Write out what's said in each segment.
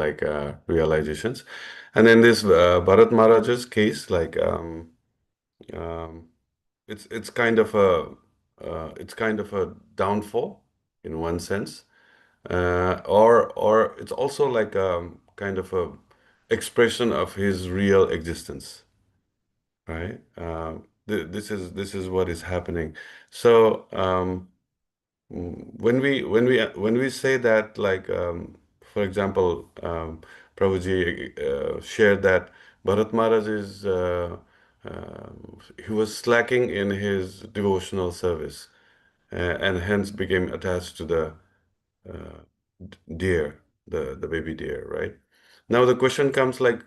like realizations. And in this Bharat Maharaj's case, um, it's kind of a it's kind of a downfall in one sense, or it's also like a kind of a expression of his real existence, right? This is what is happening. So when we say that, like for example, Prabhuji shared that Bharat Maharaj is he was slacking in his devotional service, and hence became attached to the uh, deer, the baby deer, right? Now the question comes like,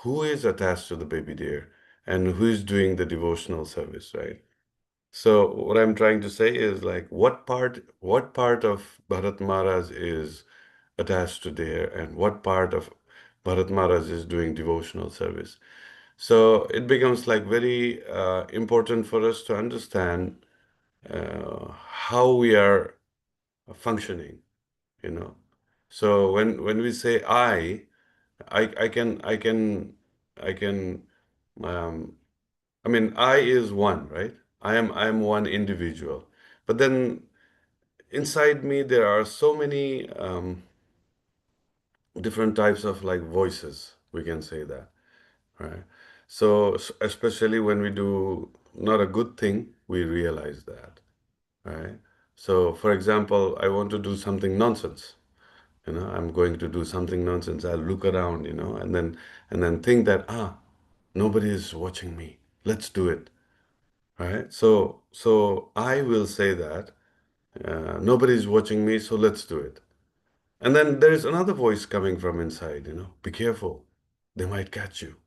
who is attached to the baby deer, and who is doing the devotional service, right? So what I'm trying to say is like, what part of Bharat Maharaj is attached to there, and what part of Bharat Maharaj is doing devotional service. So it becomes like very important for us to understand how we are functioning, you know. So when we say I can um, I mean, I is one, right? I am one individual. But then inside me there are so many different types of like voices, we can say that, right? So especially when we do not a good thing, we realize that, right? So for example, I want to do something nonsense. I'm going to do something nonsense. I'll look around, and then think that nobody is watching me. Let's do it. Right? So I will say that nobody's watching me, so let's do it. And then there is another voice coming from inside, be careful. They might catch you.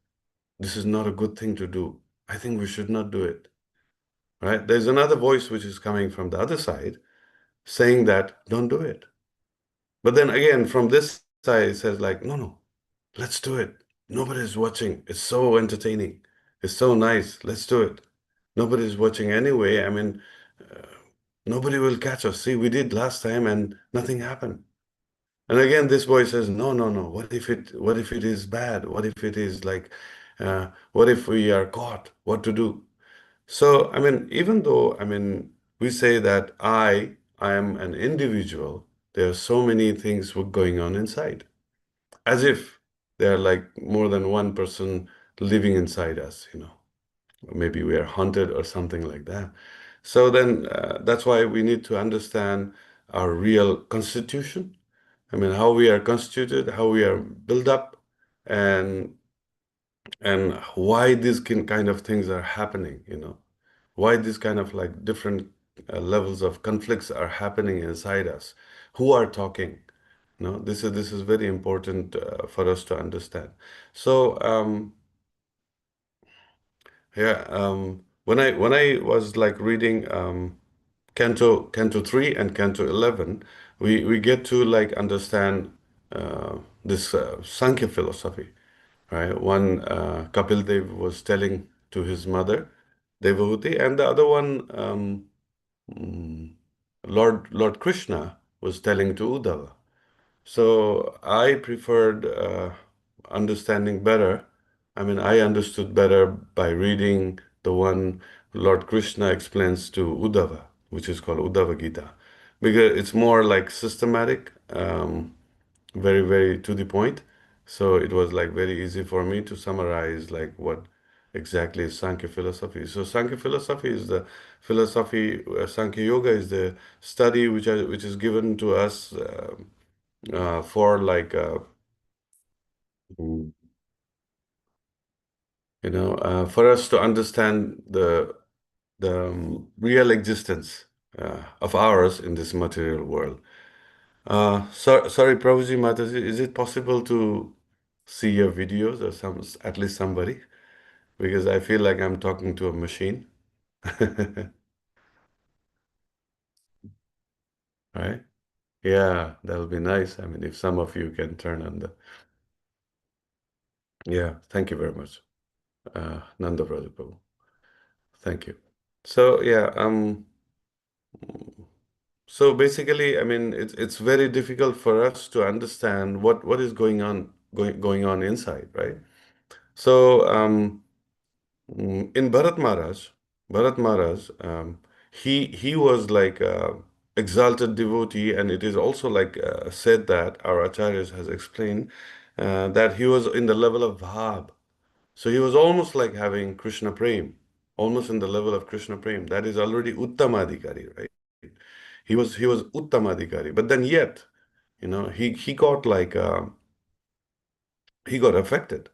This is not a good thing to do. I think we should not do it. Right? There's another voice which is coming from the other side saying that don't do it. But then again, from this side, it says like, no, no, let's do it. Nobody's watching. It's so entertaining. It's so nice. Let's do it. Nobody's watching anyway. I mean, uh, nobody will catch us. See, we did last time and nothing happened. And again, this boy says, no, no, no. What if it is bad? What if it is like, what if we are caught? What to do? So, I mean, even though, I mean, we say that I am an individual, there are so many things going on inside, as if there are like more than one person living inside us. Maybe we are haunted or something like that. So then that's why we need to understand our real constitution. I mean, how we are constituted, how we are built up, and why these kind of things are happening. Why these kind of like different levels of conflicts are happening inside us. Who are talking? No, this is very important for us to understand. So yeah, when I was like reading Canto 3 and Canto 11, we get to like understand this Sankhya philosophy, right? One Kapil Dev was telling to his mother, Devahuti, and the other one mm, Lord Krishna was telling to Uddhava. So I preferred understanding better. I mean, I understood better by reading the one Lord Krishna explains to Uddhava, which is called Uddhava Gita, because it's more like systematic, very, very to the point. So it was like very easy for me to summarize like what exactly is Sankhya philosophy. So Sankhya philosophy is the philosophy, Sankhya Yoga is the study which is given to us. For like mm, for us to understand the real existence of ours in this material world. Sorry, Prabhuji Mataji, is it possible to see your videos or at least somebody? Because I feel like I'm talking to a machine. Right? Yeah, that'll be nice. I mean, if some of you can turn on the. Yeah, thank you very much. Nanda Brother Prabhu. Thank you. So yeah, So basically, I mean, it's very difficult for us to understand what is going on inside, right? So in Bharat Maharaj, he was like a exalted devotee, and it is also like said that our acharyas has explained that he was in the level of bhav. So he was almost like having Krishna prem, almost in the level of Krishna prem. That is already uttamadhikari, right? He was uttamadhikari, but then yet, he got like he got affected.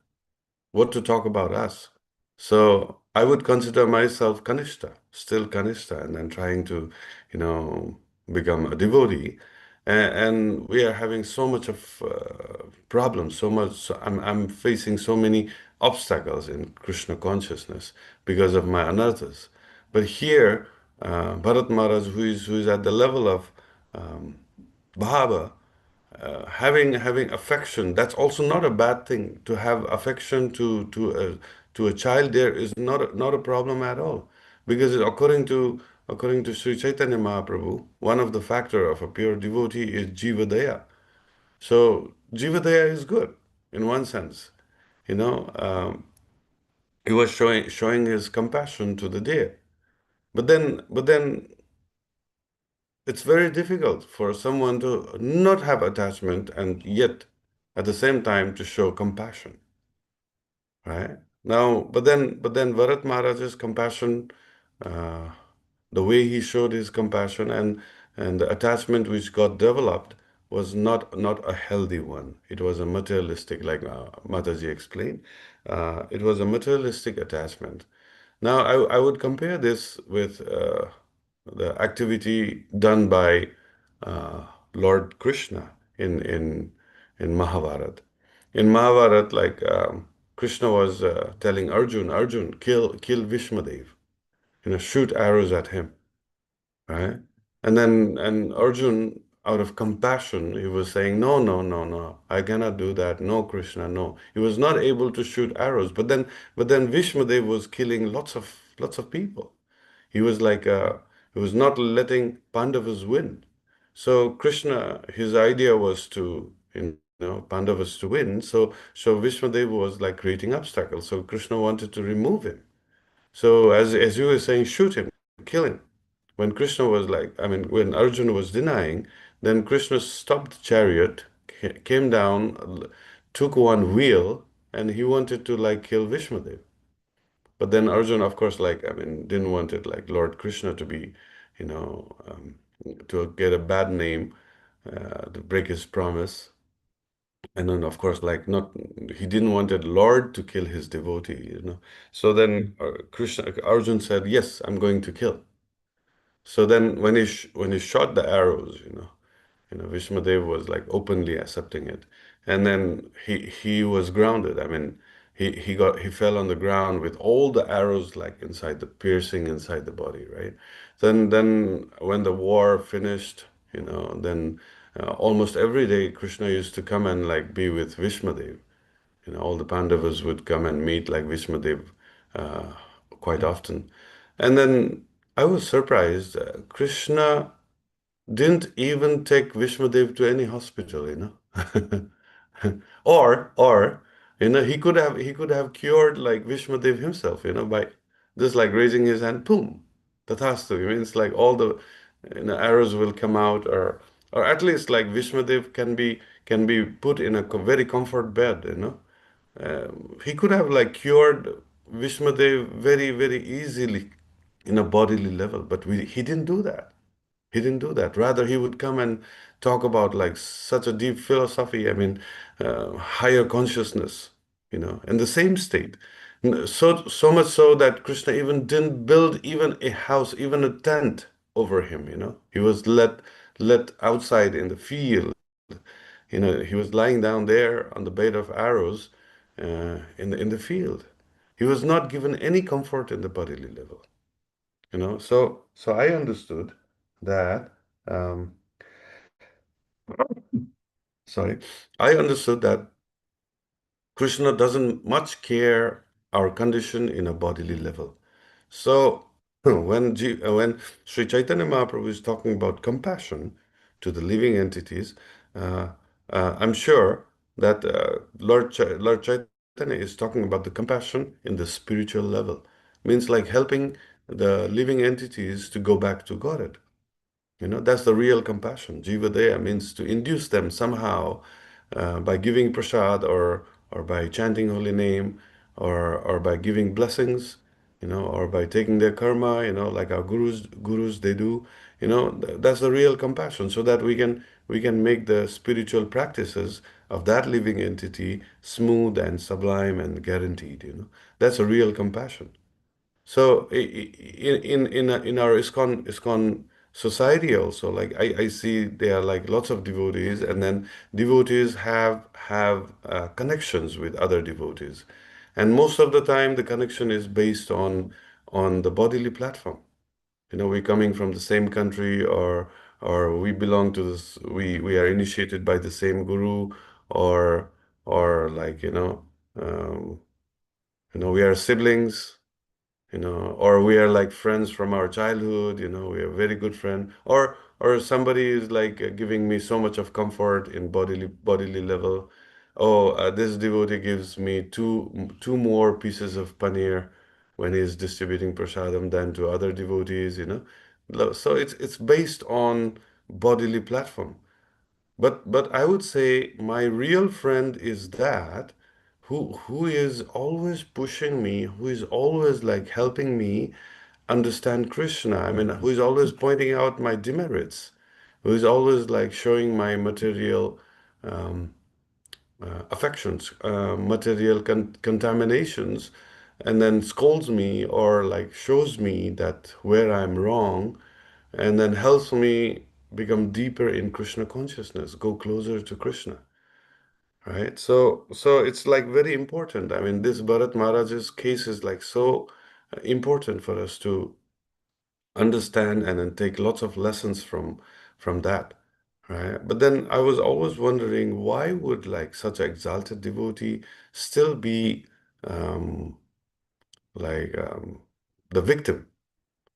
What to talk about us? So I would consider myself Kanishta, still Kanishta, and then trying to, you know, become a devotee. And we are having so much of problems, so much. I'm facing so many obstacles in Krishna consciousness because of my anarthas. But here, Bharat Maharaj, who is at the level of Bhava, having affection, that's also not a bad thing. To have affection to a child there is not a problem at all, because according to Sri Chaitanya Mahaprabhu, one of the factor of a pure devotee is jivadaya. So jivadaya is good in one sense. you know um, he was showing his compassion to the deer, but then it's very difficult for someone to not have attachment and yet at the same time to show compassion, right? Now, but then Bharat Maharaj's compassion, uh, the way he showed his compassion and the attachment which got developed was not a healthy one. It was a materialistic, like Mataji explained. It was a materialistic attachment. Now, I would compare this with the activity done by Lord Krishna in Mahabharata. In Mahabharata, like Krishna was telling Arjun, kill Vishmadev, shoot arrows at him, right? And Arjun, out of compassion, he was saying, no, no, no, no, I cannot do that. No, Krishna, no. He was not able to shoot arrows, but then Vishmadev was killing lots of people. He was like he was not letting Pandavas win. So Krishna, his idea was to, Pandavas to win. So Vishmadev was like creating obstacles. So Krishna wanted to remove him. So as you were saying, shoot him, kill him. When Krishna was like, I mean, when Arjuna was denying, then Krishna stopped the chariot, came down, took one wheel, and he wanted to like kill Vishmadev. But then Arjuna, of course, like, I mean, didn't want it like Lord Krishna to be, you know, um, to get a bad name, to break his promise. And then, of course, like, not, he didn't want it Lord to kill his devotee. So then Arjun said, yes, I'm going to kill. So then when he shot the arrows, Vishmadev was like openly accepting it. And then he was grounded. I mean, he fell on the ground with all the arrows like inside the piercing inside the body, right? Then when the war finished, then almost every day Krishna used to come and like be with Vishmadev. All the Pandavas would come and meet like Vishmadev uh, quite often. And then I was surprised. Krishna didn't even take Vishmadev to any hospital. Or he could have cured like Vishmadev himself, by just like raising his hand, boom, tathastu. It means like all the arrows will come out, or at least like Vishmadev can be put in a very comfort bed. He could have like cured Vishmadev very, very easily in a bodily level, but he didn't do that. He didn't do that. Rather, he would come and talk about like such a deep philosophy. I mean, higher consciousness, in the same state. So much so that Krishna even didn't build even a house, even a tent over him. He was let outside in the field. He was lying down there on the bed of arrows, in the field. He was not given any comfort in the bodily level. So I understood that. Um, sorry, I understood that Krishna doesn't much care our condition in a bodily level. So When Sri Chaitanya Mahaprabhu is talking about compassion to the living entities, uh, I'm sure that Lord Chaitanya is talking about the compassion in the spiritual level. Means like helping the living entities to go back to Godhead. That's the real compassion. Jivadeya means to induce them somehow by giving prasad or by chanting holy name or by giving blessings, or by taking their karma, like our gurus they do. That's the real compassion, so that we can make the spiritual practices of that living entity smooth and sublime and guaranteed. That's a real compassion. So in our ISKCON society also, like I see there are like lots of devotees, and then devotees have connections with other devotees, and most of the time the connection is based on the bodily platform. We're coming from the same country, or we belong to this, we are initiated by the same guru, or like we are siblings, or we are like friends from our childhood, we are very good friend, or somebody is like giving me so much of comfort in bodily level. Oh, this devotee gives me two more pieces of paneer when he's distributing prasadam than to other devotees. So it's based on bodily platform. But I would say my real friend is that who is always pushing me, who is always like helping me understand Krishna. I mean, who is always pointing out my demerits, who is always like showing my material affections, material contaminations, and then scolds me or like shows me that where I'm wrong, and then helps me become deeper in Krishna consciousness, go closer to Krishna, right? So it's like very important. I mean, this Bharat Maharaj's case is like so important for us to understand and then take lots of lessons from that, right? But then I was always wondering, why would like such an exalted devotee still be um, like the victim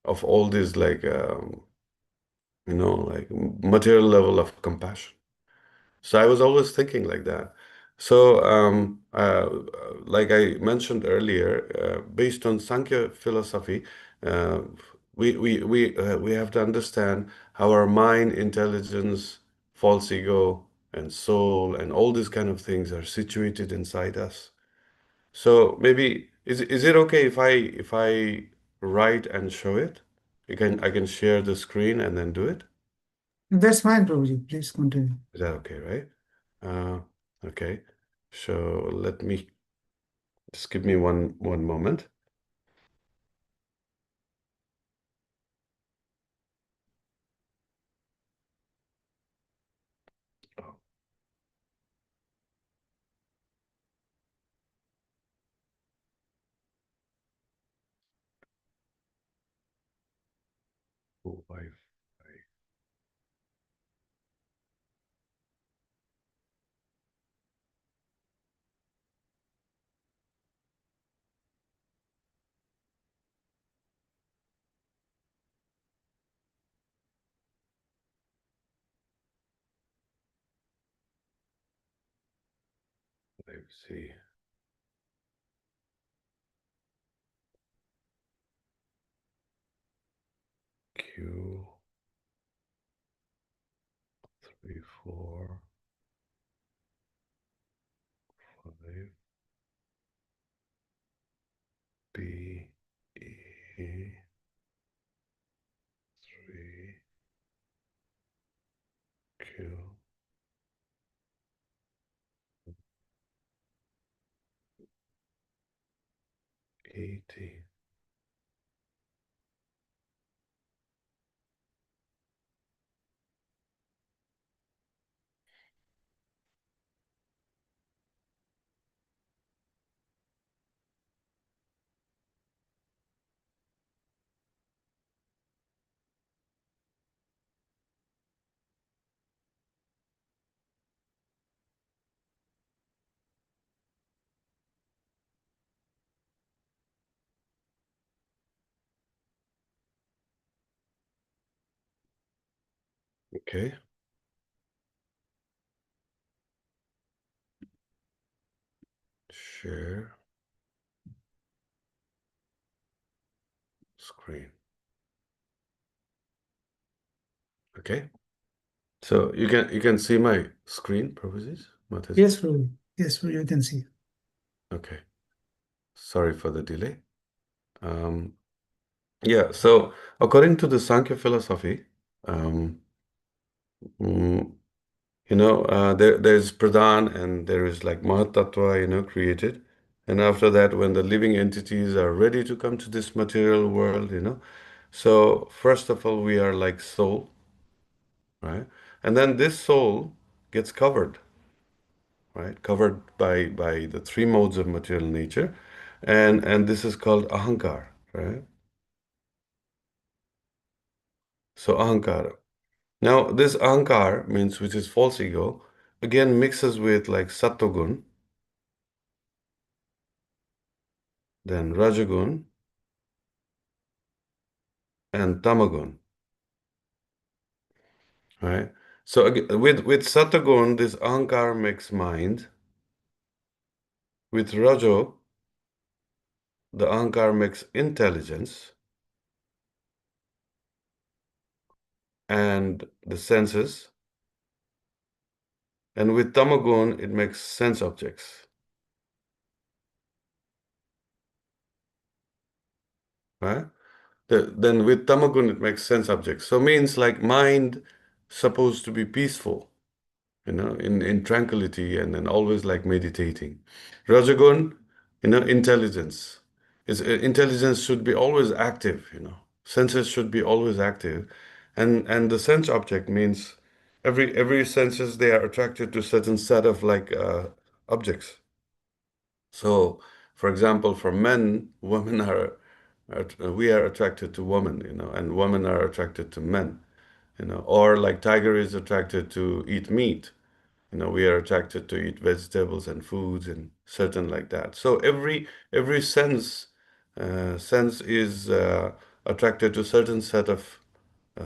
of all this like like material level of compassion? So I was always thinking like that. So, like I mentioned earlier, based on Sankhya philosophy, uh, we have to understand how our mind, intelligence, false ego, and soul, and all these kind of things are situated inside us. So maybe is it okay if I write and show it? I can share the screen and then do it. That's fine, Prabhuji. Please continue. Is that okay, right? Uh, okay. So let me just give me one moment. Oh, let's see. Q 3 4 5 B E 3 Q E T. Okay. Share screen. Okay. So you can see my screen, Prabhuji? Mataji? Yes, Prabhuji. Yes, Prabhuji, you can see. Okay. Sorry for the delay. Um, yeah, so according to the Sankhya philosophy, um, mm, there's Pradhan and there is like Mahatattva, created. And after that, when the living entities are ready to come to this material world, so first of all, we are like soul, right? And then this soul gets covered, right? Covered by the three modes of material nature, and this is called ahankar, right? So ahankara. Now this ahankar means which is false ego, again mixes with like sattvagun, then rajagun, and tamagun, right? So with sattvagun, this ahankar makes mind. With rajo, the ahankar makes intelligence and the senses, and with tamagun, it makes sense objects, right? Then with tamagun, it makes sense objects. So means like mind supposed to be peaceful, in tranquility and then always like meditating. Rajagun, intelligence. Intelligence should be always active. Senses should be always active. And the sense object means every senses they are attracted to certain set of like objects. So, for example, for men, we are attracted to women, and women are attracted to men, or like tiger is attracted to eat meat. We are attracted to eat vegetables and foods and certain like that. So every sense is attracted to certain set of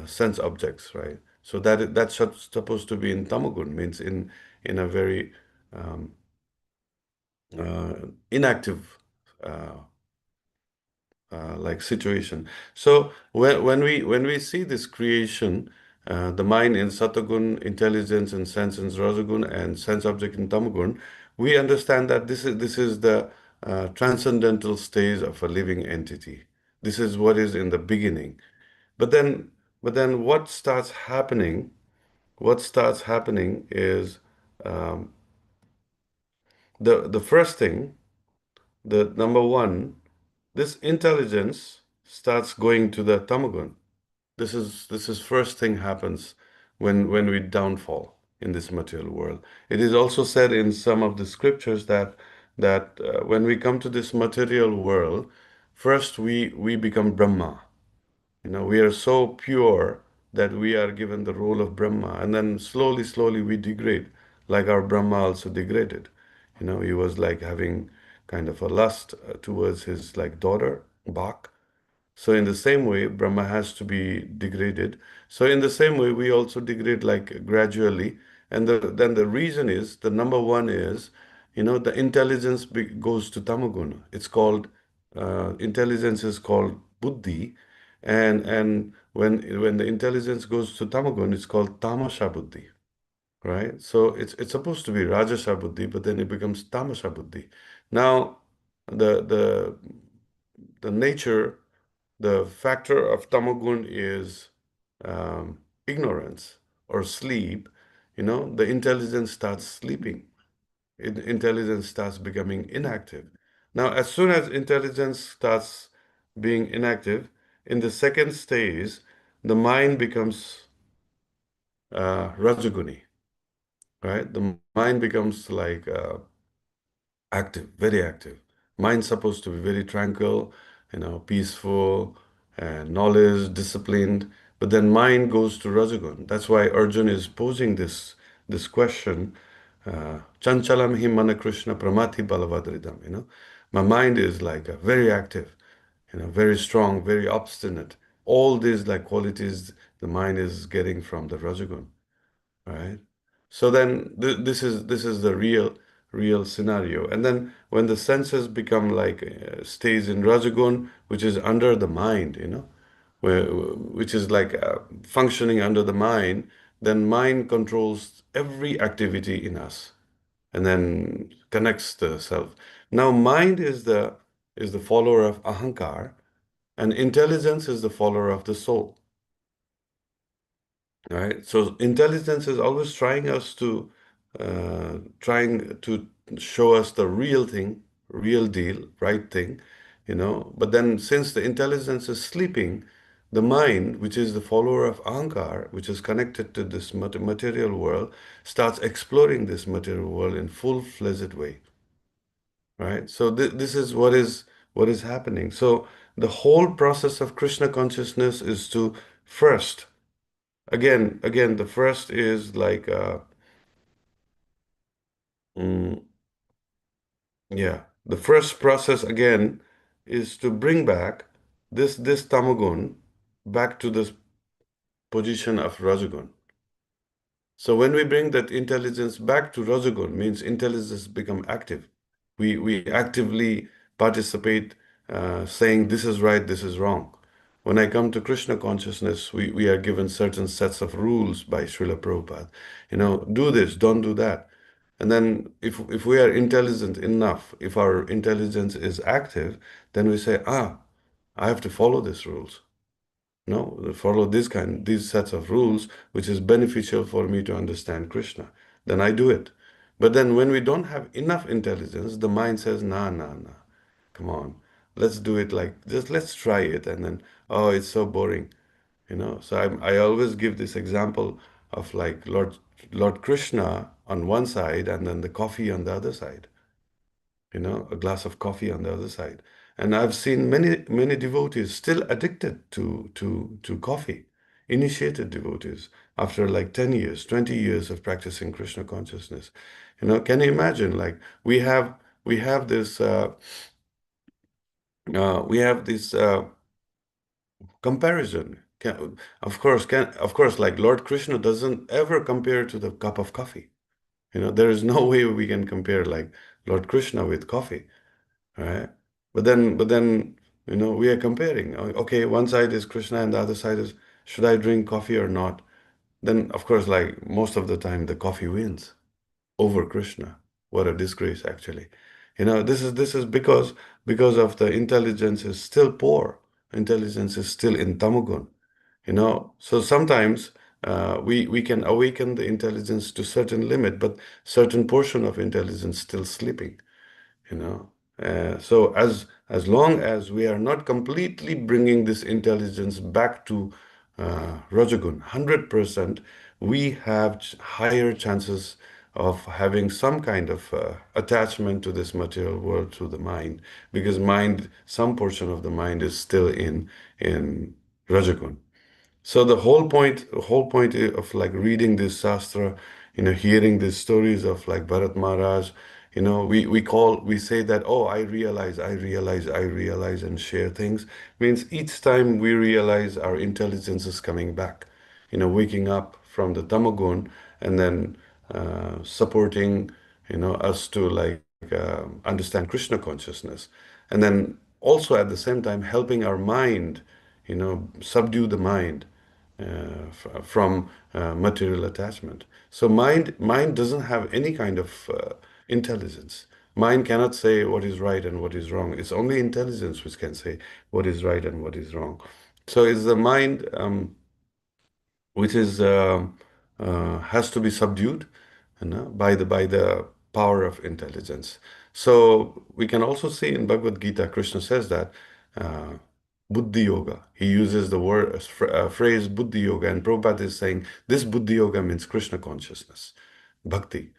sense objects, right? So that's supposed to be in tamagun, means in a very uh, inactive uh, like situation. So when we see this creation, the mind in Satagun, intelligence in sense in Rajagun, and sense object in Tamagun, we understand that this is the transcendental stage of a living entity. This is what is in the beginning. But then what starts happening? What starts happening is the first thing, the number one, this intelligence starts going to the tamagun. This is first thing happens when we downfall in this material world. It is also said in some of the scriptures that when we come to this material world, first we become Brahma. We are so pure that we are given the role of Brahma, and then slowly we degrade, like our Brahma also degraded. He was like having kind of a lust towards his like daughter, Bak. So in the same way, Brahma has to be degraded. So in the same way, we also degrade like gradually. And then the reason is the number one is, the intelligence goes to tamaguna. It's called intelligence is called buddhi, and when the intelligence goes to tamagun, it's called tamasha buddhi, right? So it's supposed to be rajasha buddhi, but then it becomes tamasha buddhi. Now, the the the nature the factor of tamagun is ignorance or sleep. The intelligence starts sleeping. Intelligence starts becoming inactive. Now, as soon as intelligence starts being inactive, in the second stage, the mind becomes rajaguni, right? The mind becomes like active, very active. Mind's supposed to be very tranquil, peaceful, and knowledge, disciplined. But then mind goes to Rajagun. That's why Arjun is posing this question. Chanchalam hi mana Krishna pramati balavadridam. My mind is like very active, very strong, very obstinate. All these like qualities the mind is getting from the Rajagun, right? So then this is the real scenario. And then when the senses become like stays in Rajagun, which is under the mind, which is like functioning under the mind, then mind controls every activity in us and then connects the self. Now, mind is the follower of ahankar, and intelligence is the follower of the soul. Right? So intelligence is always trying to show us the real thing, real deal, right thing. But then since the intelligence is sleeping, the mind, which is the follower of Ahankar, which is connected to this material world, starts exploring this material world in full-fledged way. Right? So this is what is happening. So the whole process of Krishna consciousness is to first. Again, the first is like, mm, yeah, the first process again is to bring back this tamagun back to this position of rajagun. So when we bring that intelligence back to rajagun, means intelligence become active. We actively participate, saying this is right, this is wrong. When I come to Krishna consciousness, we are given certain sets of rules by Srila Prabhupada. Do this, don't do that. And then if we are intelligent enough, if our intelligence is active, then we say, I have to follow these rules. No, follow these sets of rules, which is beneficial for me to understand Krishna. Then I do it. But then when we don't have enough intelligence, the mind says, nah, nah, nah. Come on. Let's do it like just let's try it. And then, oh, it's so boring. So I always give this example of like Lord Krishna on one side and then the coffee on the other side, a glass of coffee on the other side. And I've seen many devotees still addicted to coffee, initiated devotees after like 10 years, 20 years of practicing Krishna consciousness. Can you imagine? Like we have this comparison. Of course, like Lord Krishna doesn't ever compare to the cup of coffee. There is no way we can compare like Lord Krishna with coffee, right? But then, we are comparing. Okay, one side is Krishna and the other side is, should I drink coffee or not? Then, of course, like most of the time, the coffee wins over Krishna. What a disgrace, actually. This is because of the intelligence is still poor. Intelligence is still in tamagun. So sometimes we can awaken the intelligence to certain limit, but certain portion of intelligence still sleeping you know so as long as we are not completely bringing this intelligence back to rajagun 100%, we have higher chances of having some kind of attachment to this material world through the mind, because some portion of the mind is still in rajagun. So the whole point of like reading this Shastra, hearing these stories of like Bharat Maharaj, we say that, oh, I realize, and share things. Means each time we realize our intelligence is coming back, waking up from the tamagun and then supporting, us to like understand Krishna consciousness. And then also at the same time helping our mind, subdue the mind from material attachment. So mind doesn't have any kind of intelligence. Mind cannot say what is right and what is wrong. It's only intelligence which can say what is right and what is wrong. So it's the mind which is has to be subdued, by the power of intelligence. So we can also see in Bhagavad Gita, Krishna says that uh, Buddhi Yoga. He uses the phrase Buddhi Yoga, and Prabhupada is saying this Buddhi Yoga means Krishna consciousness, bhakti,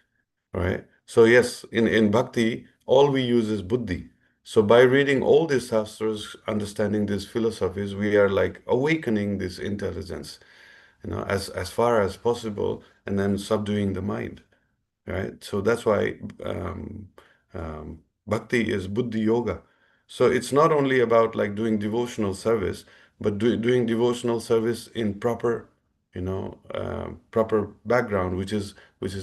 right? So yes, in bhakti, all we use is buddhi. So by reading all these shastras, understanding these philosophies, we are like awakening this intelligence, as far as possible, and then subduing the mind, right? So that's why bhakti is buddhi yoga. So it's not only about like doing devotional service, but doing devotional service in proper proper background, which is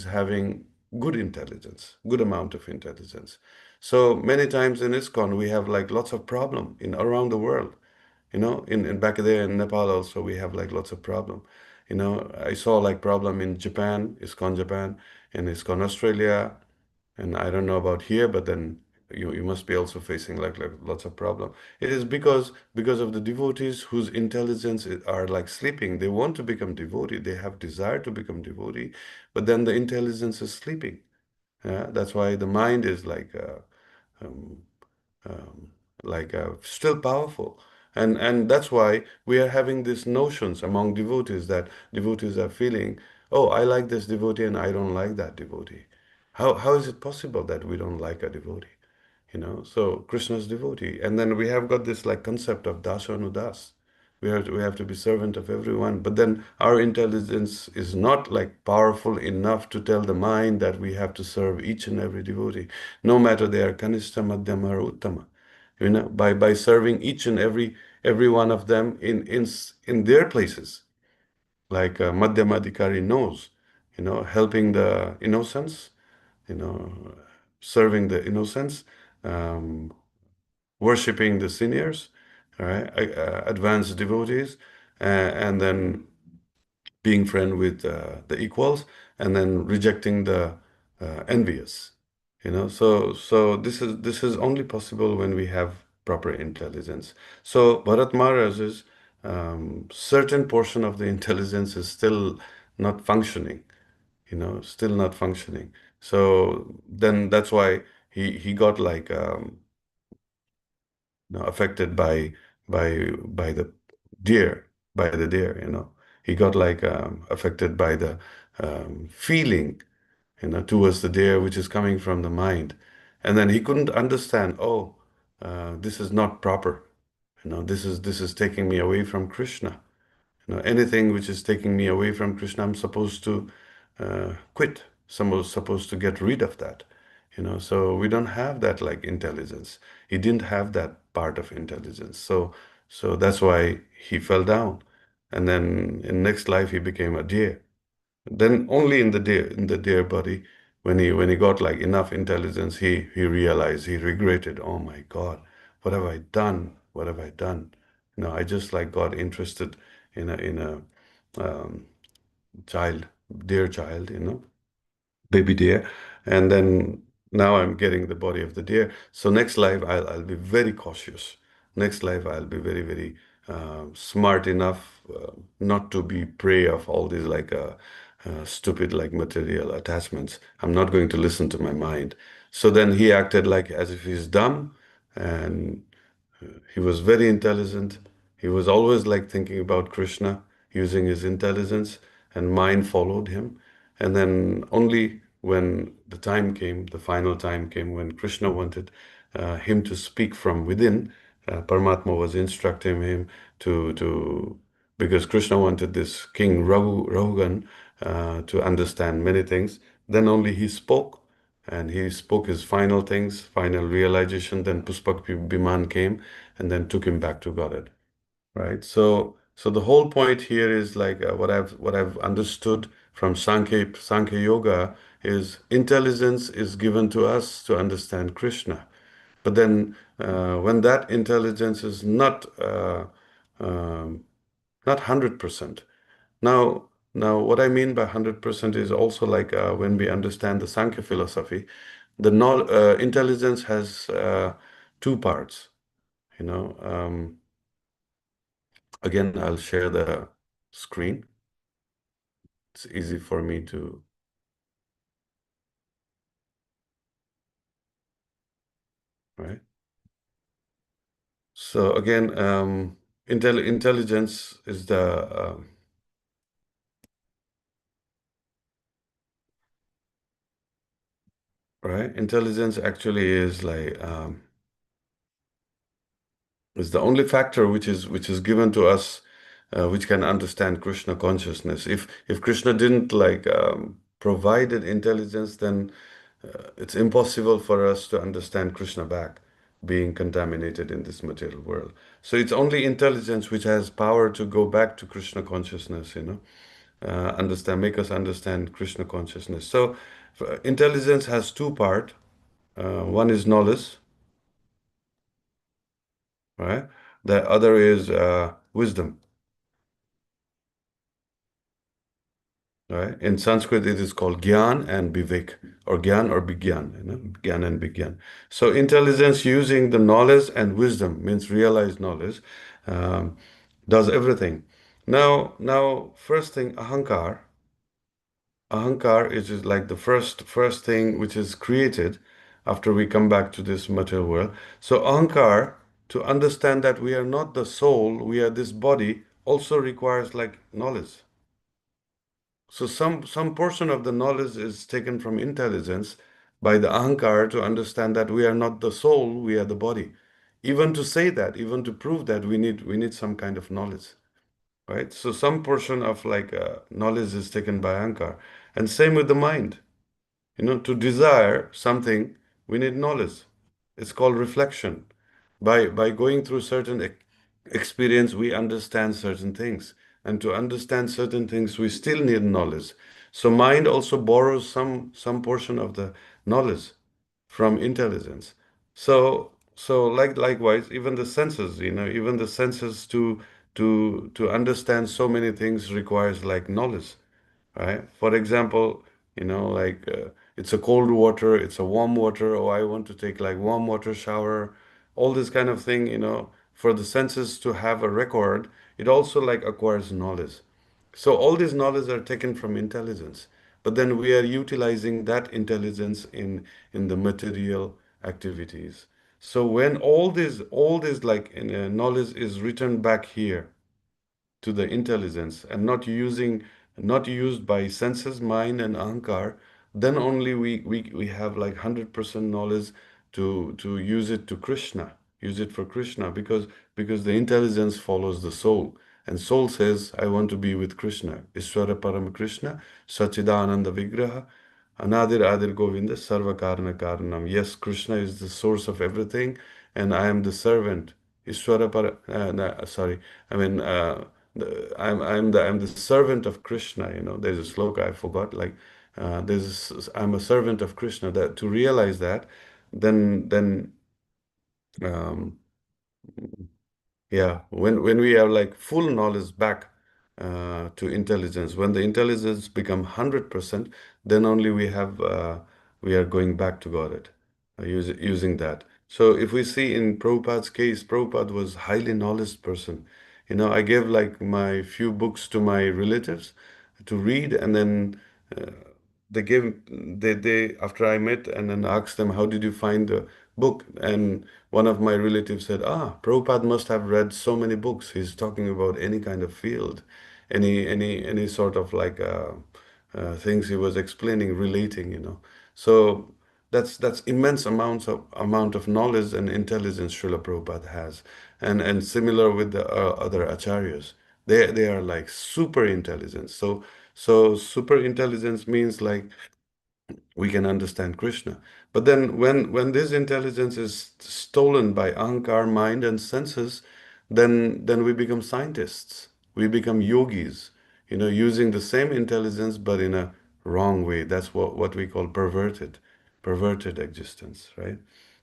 having good intelligence, good amount of intelligence. So many times in ISKCON we have like lots of problem in around the world. In back there in Nepal also we have like lots of problem. I saw like problem in Japan, ISKCON Japan, and ISKCON Australia, and I don't know about here, but then you must be also facing like lots of problem. It is because of the devotees whose intelligence are like sleeping. They want to become devotee. They have desire to become devotee, but then the intelligence is sleeping. Yeah, that's why the mind is um, um, still powerful. And that's why we are having these notions among devotees that devotees are feeling, oh, I like this devotee and I don't like that devotee. How is it possible that we don't like a devotee? So Krishna's devotee. And then we have got this like concept of dasa anudas. We have to be servant of everyone. But then our intelligence is not like powerful enough to tell the mind that we have to serve each and every devotee, no matter they are kanishta, madhyama, or uttama. By serving each and every one of them in their places, like Madhyamadikari knows, helping the innocents, you know, serving the innocents, um, worshiping the seniors, all right, advanced devotees, and then being friend with the equals, and then rejecting the envious. So this is only possible when we have proper intelligence. So Bharat Maharaj's certain portion of the intelligence is still not functioning, still not functioning. So then that's why he got like affected by the deer, by the deer. He got like affected by the feeling, towards the deer, which is coming from the mind. And then he couldn't understand, oh, this is not proper. This is taking me away from Krishna. Anything which is taking me away from Krishna, I'm supposed to quit. Supposed to get rid of that. So we don't have that like intelligence. He didn't have that part of intelligence. So that's why he fell down. And then in next life he became a deer. Then only in the deer body, when he got like enough intelligence, he realized, he regretted, oh my God, what have I done? What have I done? I just like got interested in a um, child, dear child, baby deer, and then now I'm getting the body of the deer. So next life I'll be very cautious. Next life I'll be very very smart enough not to be prey of all these like stupid like material attachments. I'm not going to listen to my mind. So then he acted like as if he's dumb, and he was very intelligent. He was always like thinking about Krishna, using his intelligence, and mind followed him. And then only when the time came, the final time came, when Krishna wanted him to speak from within, Paramatma was instructing him to because Krishna wanted this King Raghugan to understand many things. Then only he spoke, and he spoke his final things, final realization. Then Puspak Biman came and then took him back to Godhead. Right. So the whole point here is like what I've understood from Sankhya Yoga is intelligence is given to us to understand Krishna. But then when that intelligence is um, not 100%. Now, what I mean by 100% is also like when we understand the Sankhya philosophy, the intelligence has two parts. You know, again, I'll share the screen. It's easy for me to, right? So again, intelligence is right. Intelligence actually is the only factor which is given to us, which can understand Krishna consciousness. If Krishna didn't like provided intelligence, then it's impossible for us to understand Krishna back, being contaminated in this material world. So it's only intelligence which has power to go back to Krishna consciousness. understand, make us understand Krishna consciousness. So, intelligence has two part. One is knowledge, right? The other is wisdom, right? In Sanskrit, it is called gyan and vivek, or gyan or bigyan, gyan and bigyan. So, intelligence using the knowledge and wisdom means realized knowledge, um, does everything. Now, first thing, ahankar is just like the first thing which is created after we come back to this material world. So ahankar, to understand that we are not the soul, we are this body, also requires like knowledge. So some portion of the knowledge is taken from intelligence by the ahankar to understand that we are not the soul, we are the body. Even to say that, even to prove that, we need some kind of knowledge, right? So some portion of like knowledge is taken by ahankar, and same with the mind. To desire something, we need knowledge. It's called reflection. By going through certain experience, we understand certain things. And to understand certain things, we still need knowledge. So mind also borrows some portion of the knowledge from intelligence. So likewise, even the senses, even the senses to understand so many things requires like knowledge, right? For example, like it's a cold water, it's a warm water. Oh, I want to take like warm water shower, all this kind of thing. For the senses to have a record, it also like acquires knowledge. So all these knowledge are taken from intelligence, but then we are utilizing that intelligence in the material activities. So when all this like knowledge is written back here to the intelligence and not used by senses, mind, and ahankar, then only we have like 100% knowledge to use it to Krishna, use it for Krishna, because the intelligence follows the soul. And soul says, I want to be with Krishna. Ishvara Param Krishna, Sachidananda Vigraha, Anadir Adir Govinda, Sarva Karana Karanam. Yes, Krishna is the source of everything, and I am the servant. Ishvara Para, no, sorry, I mean, I'm the servant of Krishna. There's a sloka I forgot. Like, I'm a servant of Krishna. That to realize that, then um, yeah, when we have like full knowledge back to intelligence, when the intelligence become 100%, then only we are going back to Godhead, using that. So if we see in Prabhupada's case, Prabhupada was highly knowledge person. I gave like my few books to my relatives to read, and then uh, they after I met and then asked them, how did you find the book? And one of my relatives said, Prabhupada must have read so many books. He's talking about any kind of field, any sort of like things he was explaining, relating. So that's immense amount of knowledge and intelligence Srila Prabhupada has. And similar with the other acharyas. They are like super intelligent. So super intelligence means like we can understand Krishna. But then when this intelligence is stolen by ahankar, mind, and senses, then we become scientists. We become yogis, using the same intelligence but in a wrong way. That's what we call perverted existence, right?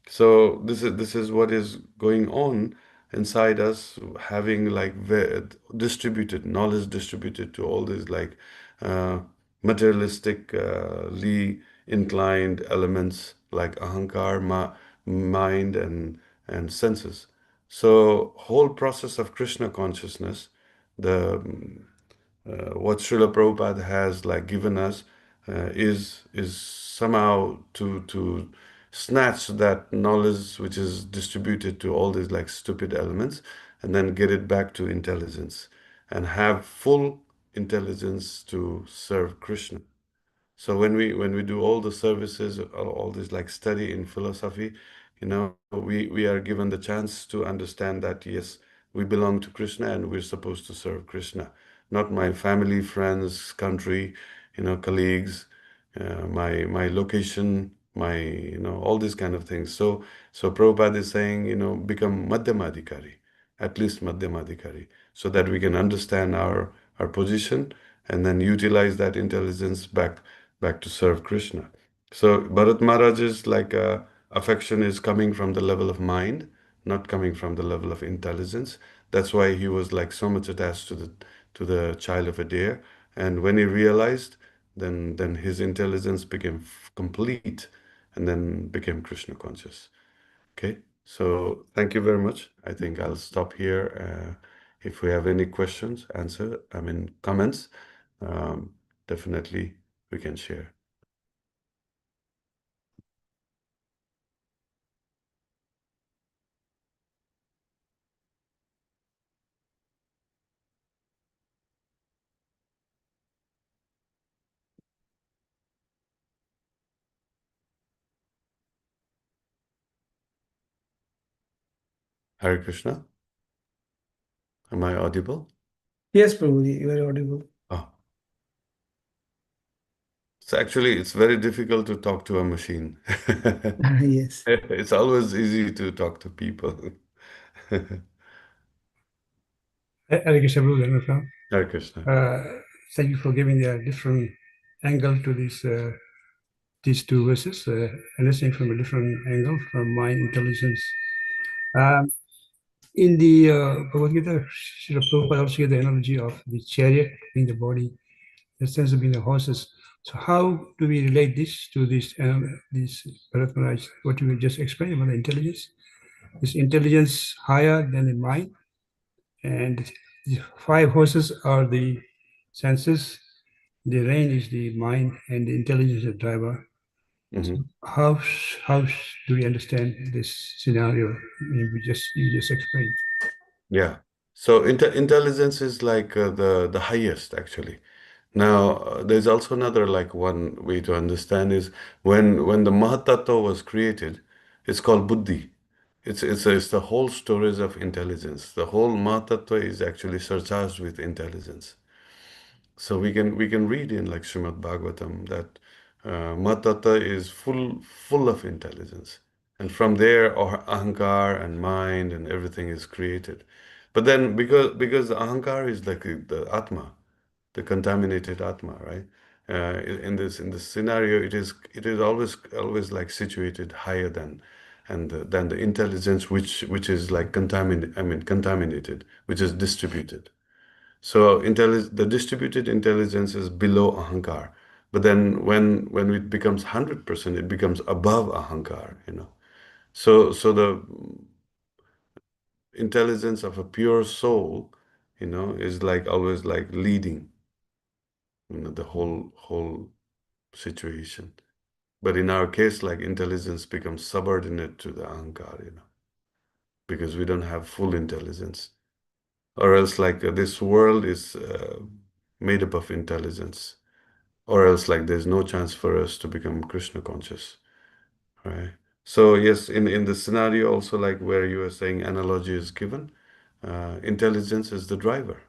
So this is what is going on inside us, having like distributed knowledge, distributed to all these like uh, materialistically inclined elements like ahankar, mind, and senses. So whole process of Krishna consciousness, the what Srila Prabhupada has like given us is somehow to snatch that knowledge which is distributed to all these like stupid elements, and then get it back to intelligence and have full intelligence to serve Krishna. So when we do all the services, all this like study in philosophy, we are given the chance to understand that yes, we belong to Krishna and we're supposed to serve Krishna, not my family, friends, country, colleagues, my location, my all these kind of things. So Prabhupada is saying, become Madhyamadikari, at least Madhyamadikari, so that we can understand our position and then utilize that intelligence back to serve Krishna. So Bharat Maharaj's affection is coming from the level of mind, not coming from the level of intelligence. That's why he was like so much attached to the child of a deer. And when he realized, then his intelligence became complete, and then became Krishna conscious. Okay, so thank you very much. I think I'll stop here. If we have any questions, comments, um, definitely we can share. Hare Krishna, am I audible? Yes, Prabhuji, you are audible. Oh, so actually, it's very difficult to talk to a machine. Yes. It's always easy to talk to people. Hare Krishna, Prabhu. Hare Krishna. Thank you for giving a different angle to these two verses, understanding from a different angle from mind intelligence. Um, in the Bhagavad Gita, Srila Prabhupada also gave the analogy of the chariot being the body, the sense of being the horses. So how do we relate this to this Bharat Maharaj, what you just explained about the intelligence? Is intelligence higher than the mind? And the five horses are the senses, the rain is the mind, and the intelligence is the driver. Mhm. So how do we understand this scenario you just explained? Yeah. So intelligence is like the highest actually. Now, there's also another like one way to understand is when the Mahatattva was created, it's called Buddhi. It's the whole stories of intelligence. The whole Mahatattva is actually surcharged with intelligence. So we can read in like Srimad Bhagavatam that Mahatattva is full of intelligence, and from there our ahankar and mind and everything is created. But then because the ahankar is like the atma, the contaminated atma, right? In this scenario, it is always like situated higher than the intelligence which is like contaminated, which is distributed. So the distributed intelligence is below ahankar, but then when it becomes 100%, it becomes above ahankar. So the intelligence of a pure soul, is like always like leading, the whole situation. But in our case, like intelligence becomes subordinate to the ahankar, because we don't have full intelligence. Or else like this world is made up of intelligence. Or else like there's no chance for us to become Krishna conscious, right? So yes, in the scenario also like where you are saying analogy is given, intelligence is the driver,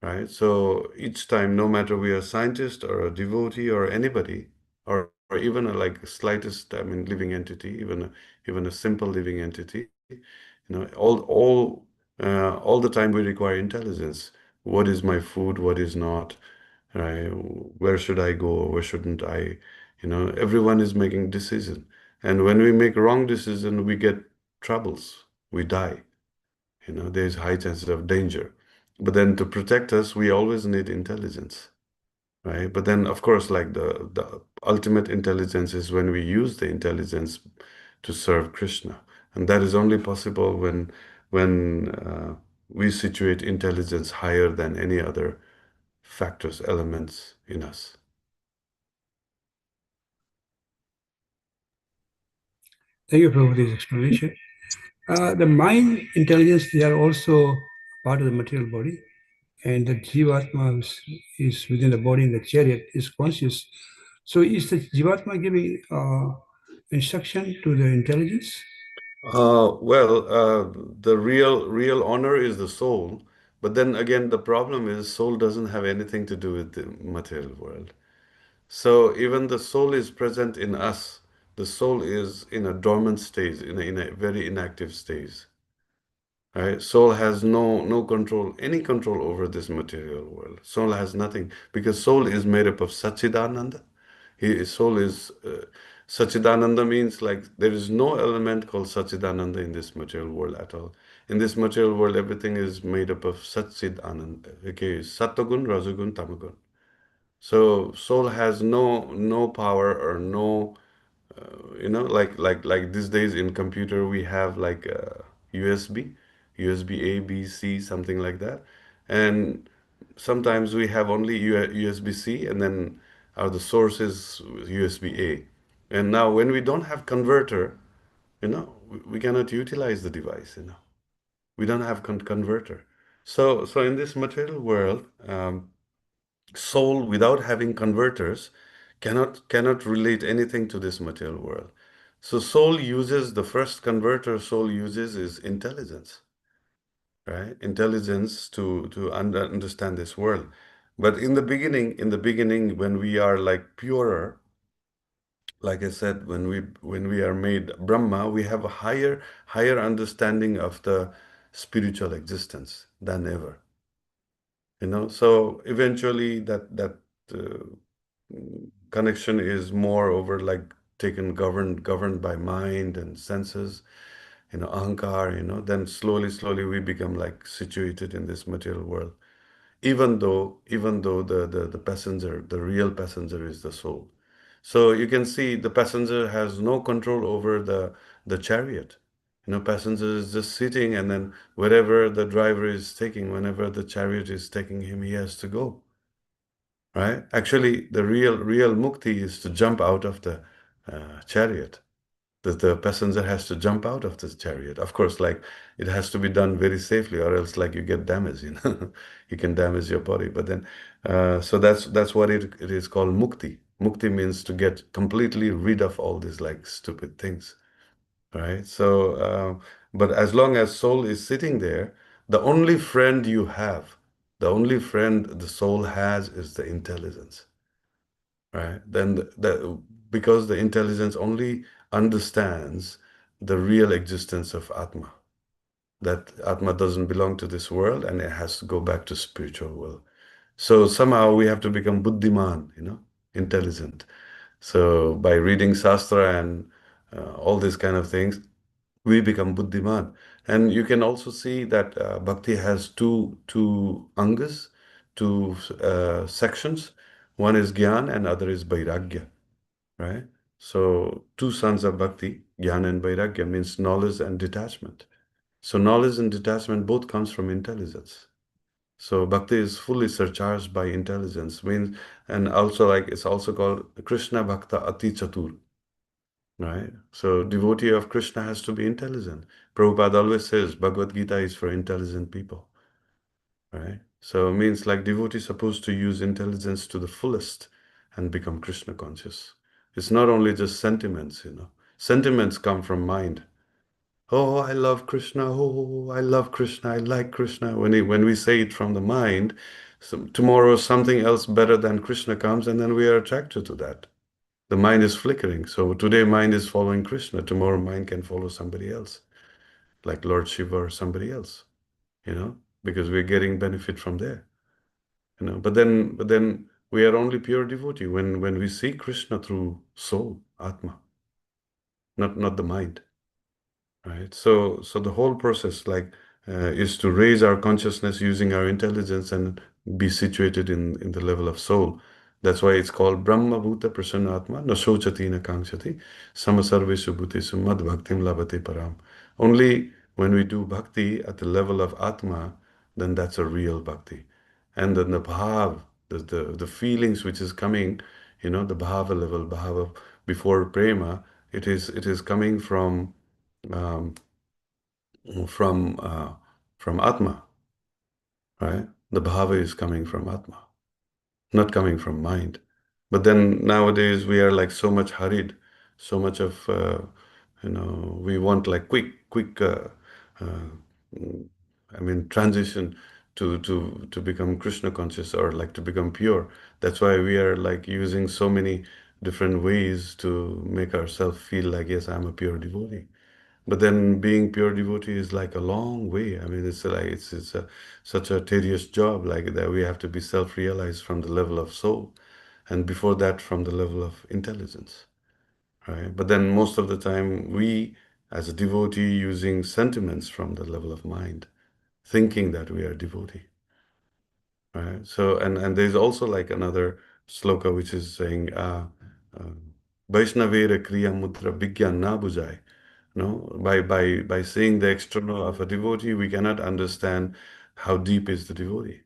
right? So each time, no matter we are a scientist or a devotee or anybody, or even a like slightest, living entity, even a simple living entity, all the time we require intelligence. What is my food? What is not? Right? Where should I go? Where shouldn't I? Everyone is making decision, and when we make wrong decision, we get troubles. We die. There's high chances of danger. But then to protect us, we always need intelligence, right? But then, of course, like the ultimate intelligence is when we use the intelligence to serve Krishna, and that is only possible when we situate intelligence higher than any other factors, elements in us. Thank you, Prabhu, for this explanation. The mind intelligence, they are also part of the material body, and the Jivatma is within the body in the chariot, is conscious. So is the Jivatma giving instruction to the intelligence? The real honor is the soul, but then again, the problem is soul doesn't have anything to do with the material world. So even the soul is present in us. The soul is in a dormant stage, in a very inactive stage, right? Soul has no control, any control over this material world. Soul has nothing because soul is made up of Satchidananda. Soul is Satchidananda means like there is no element called Satchidananda in this material world at all. In this material world, everything is made up of Satchidananda. Okay, Sattvagun, Rajagun, Tamagun. So soul has no power or no like these days in computer we have like USB, USB A, B, C, something like that, and sometimes we have only USB C, and then the source is USB A. And now when we don't have converter, we cannot utilize the device. We don't have converter. So in this material world, soul without having converters cannot relate anything to this material world. So soul uses the first converter soul uses is intelligence, right? Intelligence to understand this world. But in the beginning, when we are like purer, like I said, when we are made Brahma, we have a higher understanding of the spiritual existence than ever. So eventually that uh, connection is more over like taken governed by mind and senses, ahankar, then slowly we become like situated in this material world, even though the passenger, the real passenger is the soul. So you can see the passenger has no control over the chariot. Passenger is just sitting, and then wherever the driver is taking, whenever the chariot is taking him, he has to go. Right? Actually, the real mukti is to jump out of the chariot. The passenger has to jump out of this chariot. Of course, like it has to be done very safely, or else like you get damaged. You can damage your body. But then, so that's what it is called mukti. Mukti means to get completely rid of all these like stupid things, right? So, but as long as soul is sitting there, the only friend you have, the only friend the soul has is the intelligence, right? Then because the intelligence only understands the real existence of Atma, that Atma doesn't belong to this world and it has to go back to spiritual world. So somehow we have to become buddhiman, intelligent. So by reading Shastra and all these kind of things, we become buddhiman. And you can also see that bhakti has two angas, two sections. One is gyan and other is vairagya, right? So two sons of bhakti, jnana and vairagya, means knowledge and detachment. So knowledge and detachment both comes from intelligence. So bhakti is fully surcharged by intelligence, means, and also like it's also called Krishna Bhakta Ati Chatur, right? So devotee of Krishna has to be intelligent. Prabhupada always says Bhagavad Gita is for intelligent people, right? So it means like devotee is supposed to use intelligence to the fullest and become Krishna conscious. It's not only just sentiments. Sentiments come from mind. Oh, I love Krishna. Oh, I love Krishna. I like Krishna. When we say it from the mind, tomorrow something else better than Krishna comes, and then we are attracted to that. The mind is flickering. So today mind is following Krishna. Tomorrow mind can follow somebody else, like Lord Shiva or somebody else, because we're getting benefit from there. But then we are only pure devotee when we see Krishna through soul, Atma, not the mind. Right. So the whole process, like, is to raise our consciousness using our intelligence and be situated in the level of soul. That's why it's called Brahma Bhuta Prasanna Atma, na sochati na kangshati, samasarveshu bhutesu mad bhaktim labate param. Only when we do bhakti at the level of Atma, then that's a real bhakti. And then the bhav, the feelings which is coming, the bhava level, bhava before prema, it is coming um, from from Atma, right? The bhava is coming from Atma, not coming from mind. But then nowadays we are like so much hurried, so much of we want like quick uh, I mean transition to become Krishna conscious or like to become pure. That's why we are like using so many different ways to make ourselves feel like yes, I'm a pure devotee. But then being pure devotee is like a long way. I mean, it's like such a tedious job, like that we have to be self-realized from the level of soul, and before that from the level of intelligence, right? But then most of the time we, as a devotee, using sentiments from the level of mind, thinking that we are devotee, right? So and there's also like another sloka which is saying, uh, Vaishnavera Kriya Mudra Bigyan na bujai. No, by seeing the external of a devotee, we cannot understand how deep is the devotee.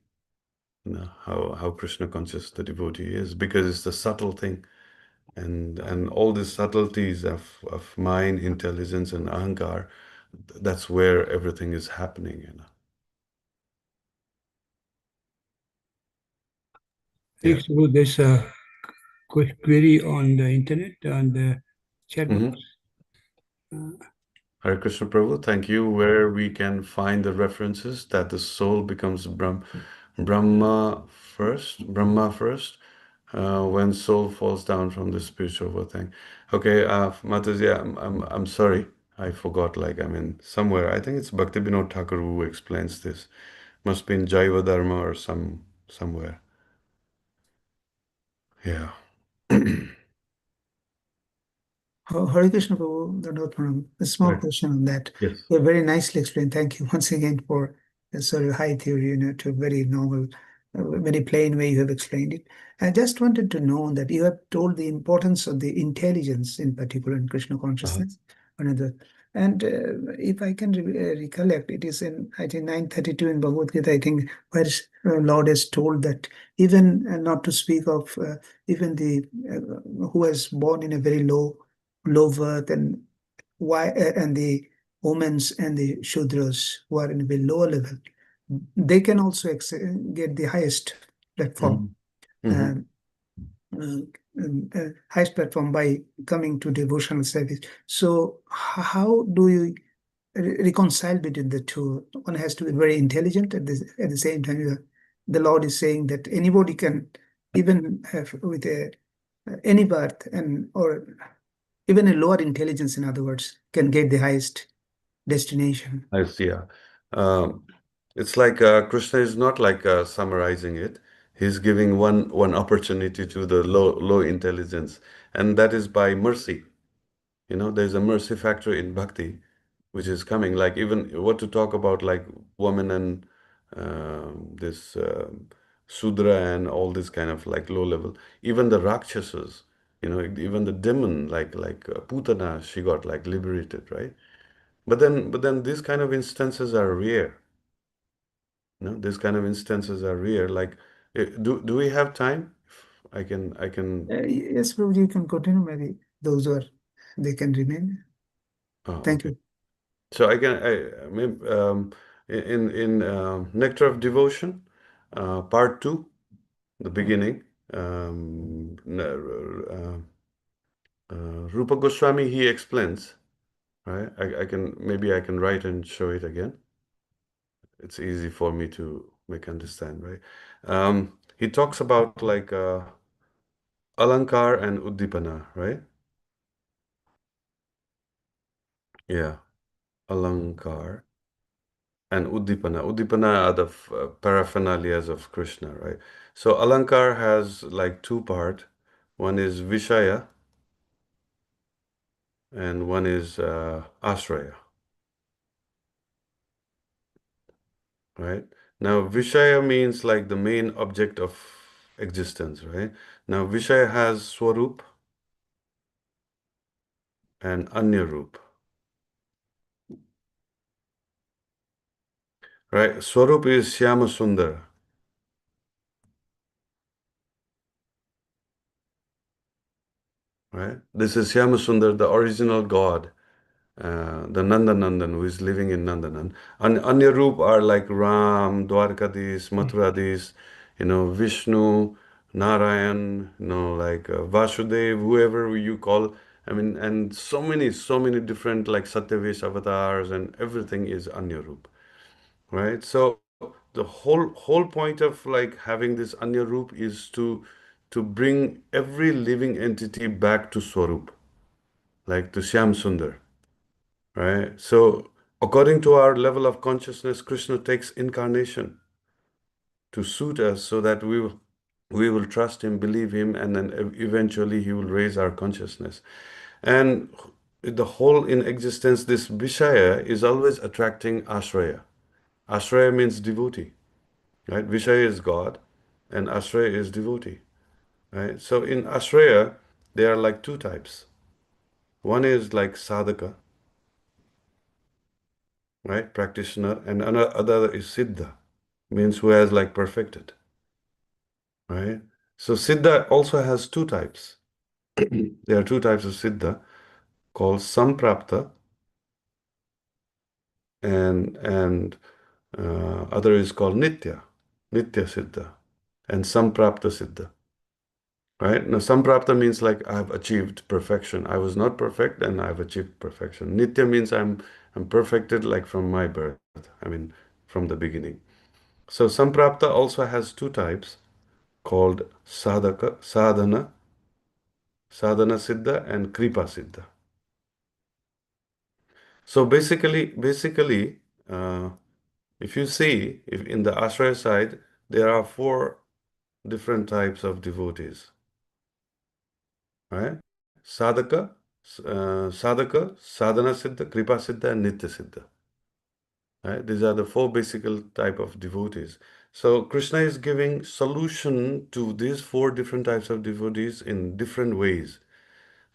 How Krishna conscious the devotee is, because it's the subtle thing, and all these subtleties of mind, intelligence, and ahankar. That's where everything is happening. Yeah. Thanks. So there's a quick query on the internet, on the chat box. Mm-hmm. Hare Krishna Prabhu, thank you. Where we can find the references that the soul becomes Brahma first, when soul falls down from the spiritual world thing. Okay, Mataji, I'm sorry, I forgot. Like, I mean, somewhere I think it's Bhakti Vinod Thakur who explains this. Must be in Jaiva Dharma or somewhere. Yeah. Hare Krishna Prabhu, Dandavat Pranam. A small Right. question on that. Yes. You very nicely explained. Thank you once again for a sort of high theory, to a very novel, very plain way you have explained it. I just wanted to know that you have told the importance of the intelligence, in particular in Krishna Uh-huh. consciousness, another. And if I can recollect, it is in, I think, 932 in Bhagavad Gita, I think, where Lord has told that even, not to speak of even the who was born in a very low birth, and why and the women's and the shudras who are in a very lower level, they can also get the highest platform, Mm-hmm. Mm-hmm. um, highest platform by coming to devotional service. So how do you reconcile between the two? One has to be very intelligent at the same time. The Lord is saying that anybody can, even have with any birth, and or even a lower intelligence, in other words, can get the highest destination. I see. Yeah. Um, it's like Krishna is not like summarizing it. He's giving one opportunity to the low intelligence, and that is by mercy. There's a mercy factor in bhakti, which is coming. Like even what to talk about, like woman and this Sudra and all this kind of like low level. Even the Rakshasas, even the demon, like Putana, she got like liberated, right? But then these kind of instances are rare. These kind of instances are rare. Like, do we have time? I can. Yes, Prabhuji, you can continue. Maybe those who are, they can remain. Oh, Thank okay. you. So maybe, in Nectar of Devotion, part two, the beginning. Rupa Goswami, he explains, right? I can write and show it again. It's easy for me to make understand, right? He talks about like Alankar and Uddipana, right? Yeah, Alankar and Uddipana. Uddipana are the paraphernalias of Krishna, right? So Alankar has like two part. One is Vishaya and one is Ashraya, right? Now Vishaya means like the main object of existence, right? Now Vishaya has Swarup and Anyarup, right? Swarup is Shyama Sundar, right? This is Shyama Sundar, the original God, the Nandanandan who is living in Nandanan. And Anyarup are like Ram, Dwarkadis, Mathuradis, Vishnu, Narayan, like Vasudev, whoever you call. I mean, and so many different like Satyavish avatars and everything is Anyarup, right? So the whole point of like having this Anyarup is to bring every living entity back to Swarup, like to Shyam Sundar, right? So according to our level of consciousness, Krishna takes incarnation to suit us so that we will trust him, believe him, and then eventually he will raise our consciousness. And the whole in existence, this Vishaya is always attracting Ashraya. Ashraya means devotee, right? Vishaya is God, and Ashraya is devotee, right? So in Ashraya, there are like two types. One is like sadhaka, right? Practitioner, and another other is siddha, means who has like perfected, right? So siddha also has two types. There are two types of siddha called samprapta and other is called nitya siddha, and samprapta siddha. Right? Now, samprapta means like I've achieved perfection. I was not perfect and I've achieved perfection. Nitya means I'm perfected like from my birth. I mean, from the beginning. So samprapta also has two types called sadhana siddha, and kripa siddha. So basically, uh, if you see, if in the ashraya side, there are four different types of devotees, right? Sadhaka, sadhana siddha, kripa siddha, and nitya siddha. Right? These are the four basic type of devotees. So Krishna is giving solution to these four different types of devotees in different ways.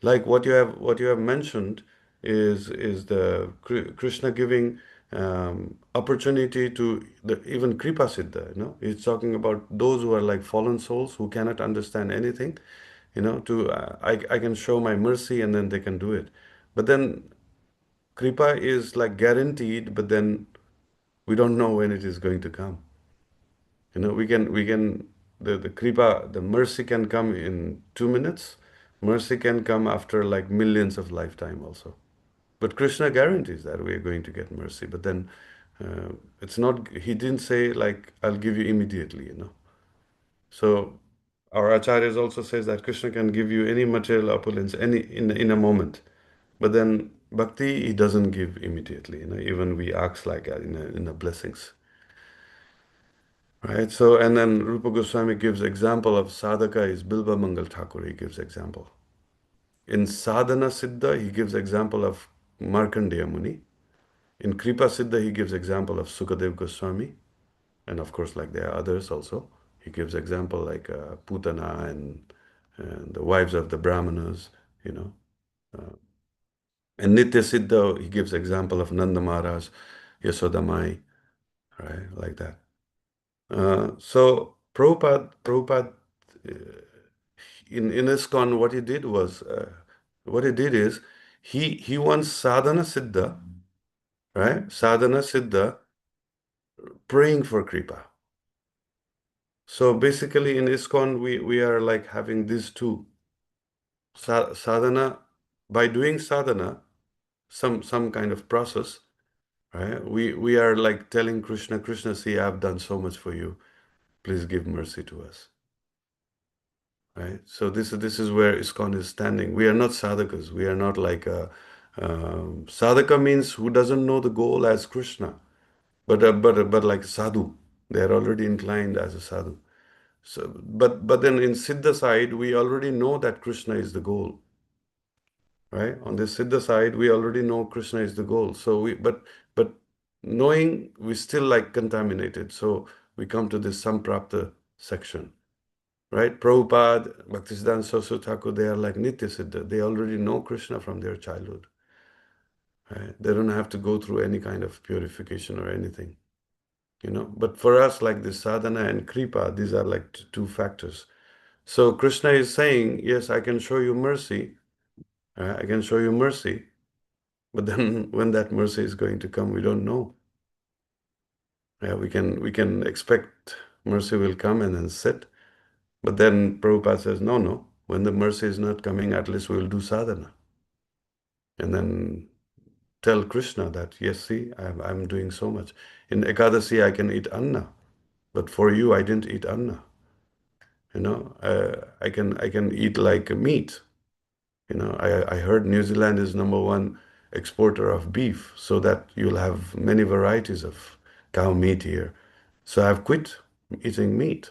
Like what you have mentioned is the Krishna giving opportunity to the even Kripa Siddha. He's talking about those who are like fallen souls who cannot understand anything. To I can show my mercy and then they can do it. But then Kripa is like guaranteed, but then we don't know when it is going to come. We can the kripa, the mercy can come in 2 minutes. Mercy can come after like millions of lifetime also. But Krishna guarantees that we are going to get mercy. But then it's not. He didn't say like I'll give you immediately. So our acharyas also says that Krishna can give you any material opulence any in a moment. But then bhakti he doesn't give immediately. Even we ask like in a blessings. Right. So, and then Rupa Goswami gives example of sadhaka is Bilba Mangal Thakur. He gives example. In sadhana siddha, he gives example of Markandeya Muni. In Kripa siddha, he gives example of Sukadev Goswami. And of course, like there are others also. He gives example like Putana and the wives of the Brahmanas, you know. And Nitya siddha, he gives example of Nanda Maharaj, Yasodamai, right, like that. So Prabhupada in ISKCON, what he did is he wants sadhana siddha, right? Sadhana siddha praying for kripa. So basically in ISKCON we are like having these two sadhana by doing sadhana, some kind of process, right? We are like telling Krishna, Krishna, see, I've done so much for you. Please give mercy to us. Right? So this is where ISKCON is standing. We are not sadhakas. We are not like sadhaka means who doesn't know the goal as Krishna, but like sadhu, they are already inclined as a sadhu. So but then in Siddha side, we already know that Krishna is the goal. Right? On the Siddha side, we already know Krishna is the goal. So but knowing we still like contaminated. So we come to this Samprapta section. Right? Prabhupada, Bhaktisiddhanta Saraswati Thakur, they are like Nitya Siddha. They already know Krishna from their childhood. Right? They don't have to go through any kind of purification or anything. But for us, like this sadhana and kripa, these are like two factors. So Krishna is saying, yes, I can show you mercy. I can show you mercy. But then when that mercy is going to come, we don't know. Yeah, we can expect mercy will come and then sit. But then Prabhupada says, no, no. When the mercy is not coming, at least we'll do sadhana. And then tell Krishna that, yes, see, I'm doing so much. In Ekadasi, I can eat anna. But for you, I didn't eat anna. I can eat like meat. I heard New Zealand is number one exporter of beef so that you'll have many varieties of cow meat here. So I've quit eating meat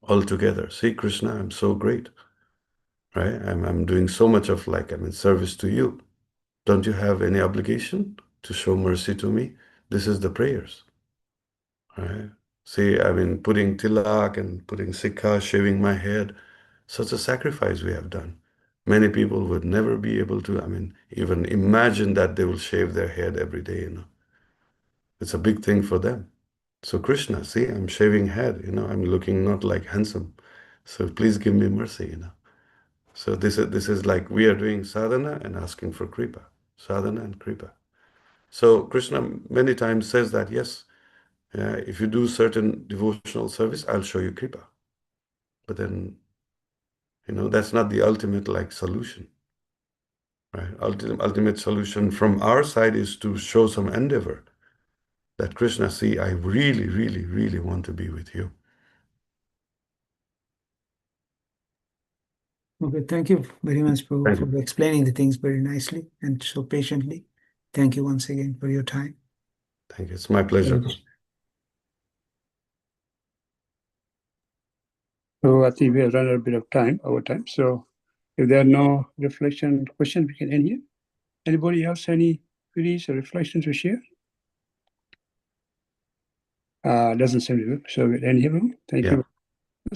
altogether. See, Krishna, I'm so great, right? I'm doing so much of I'm in service to you. Don't you have any obligation to show mercy to me? This is the prayers, right? See, putting tilak and putting sikha, shaving my head, such a sacrifice we have done. Many people would never be able to, even imagine that they will shave their head every day. It's a big thing for them. So Krishna, see, I'm shaving head, I'm looking not like handsome. So please give me mercy. So this is like we are doing sadhana and asking for kripa. Sadhana and kripa. So Krishna many times says that, yes, if you do certain devotional service, I'll show you kripa. But then, that's not the ultimate solution. Right? Ultimate solution from our side is to show some endeavor that Krishna, see, I really, really, really want to be with you. Okay, thank you very much, Prabhu, Thank for you. explaining the things very nicely and so patiently. Thank you once again for your time. Thank you. It's my pleasure. So I think we have run a bit of time, over time. So if there are no reflection questions, we can end here. Anybody else any queries or reflections to share? Doesn't seem to be. So we'll end here. Thank you.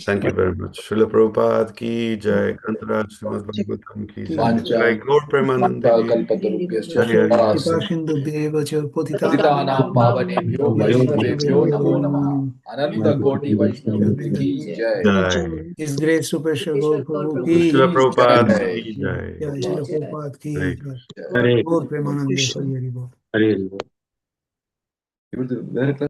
Thank you very much. Srila Prabhupada ki jai, Kantaraj Srimad Bhagavatam ki jai, jai Gaur Premanande ji, Hari Hari. Kripa Sindhu Deva Cha पतितानां पावनेभ्यो वैष्णवेभ्यो नमो नमः अनंत कोटि वैष्णव की जय Jai. His Grace Rupeshwor Gaur Prabhu ki Srila Prabhupada जय ki jai. Jai, Srila Prabhupada ki Jai. Jai. Gaur Premanande Hari Hari Bol. Hari Hari.